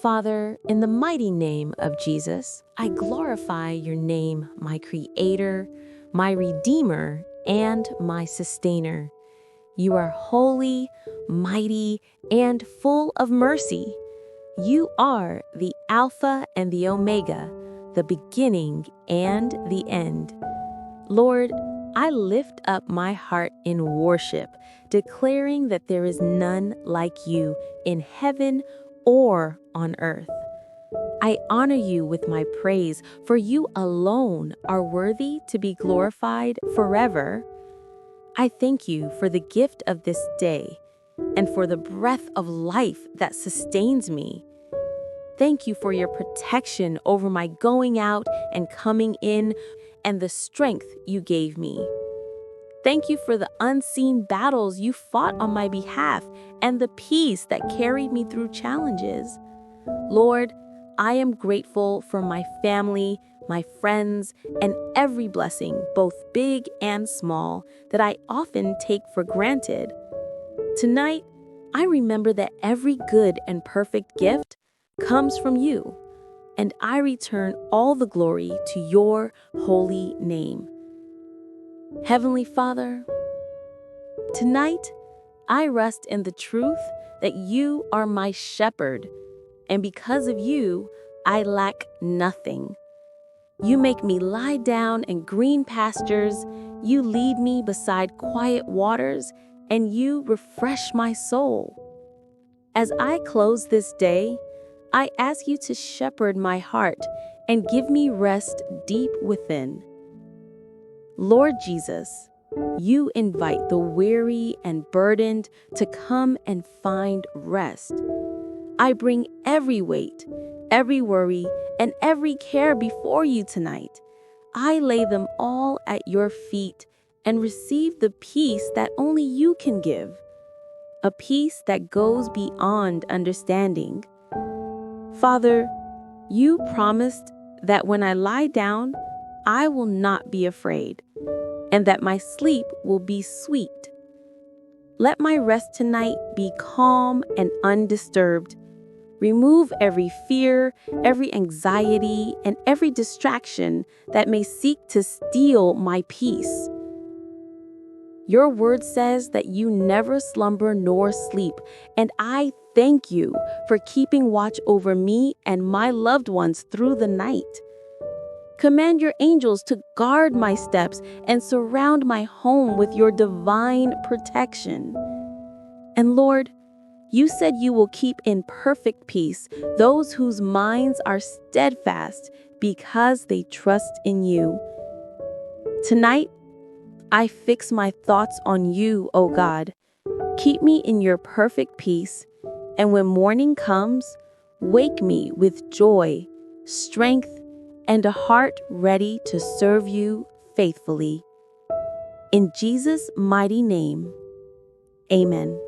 Father, in the mighty name of Jesus, I glorify your name, my Creator, my Redeemer, and my Sustainer. You are holy, mighty, and full of mercy. You are the Alpha and the Omega, the beginning and the end. Lord, I lift up my heart in worship, declaring that there is none like you in heaven or on earth. I honor you with my praise, for you alone are worthy to be glorified forever. I thank you for the gift of this day and for the breath of life that sustains me. Thank you for your protection over my going out and coming in and the strength you gave me. Thank you for the unseen battles you fought on my behalf and the peace that carried me through challenges. Lord, I am grateful for my family, my friends, and every blessing, both big and small, that I often take for granted. Tonight, I remember that every good and perfect gift comes from you, and I return all the glory to your holy name. Heavenly Father, tonight I rest in the truth that you are my shepherd, and because of you, I lack nothing. You make me lie down in green pastures, you lead me beside quiet waters, and you refresh my soul. As I close this day, I ask you to shepherd my heart and give me rest deep within. Lord Jesus, you invite the weary and burdened to come and find rest. I bring every weight, every worry, and every care before you tonight. I lay them all at your feet and receive the peace that only you can give, a peace that goes beyond understanding. Father, you promised that when I lie down, I will not be afraid, and that my sleep will be sweet. Let my rest tonight be calm and undisturbed. Remove every fear, every anxiety, and every distraction that may seek to steal my peace. Your word says that you never slumber nor sleep, and I thank you for keeping watch over me and my loved ones through the night. Command your angels to guard my steps and surround my home with your divine protection. And Lord, you said you will keep in perfect peace those whose minds are steadfast because they trust in you. Tonight, I fix my thoughts on you, O God. Keep me in your perfect peace, and when morning comes, wake me with joy, strength, and a heart ready to serve you faithfully. In Jesus' mighty name, amen.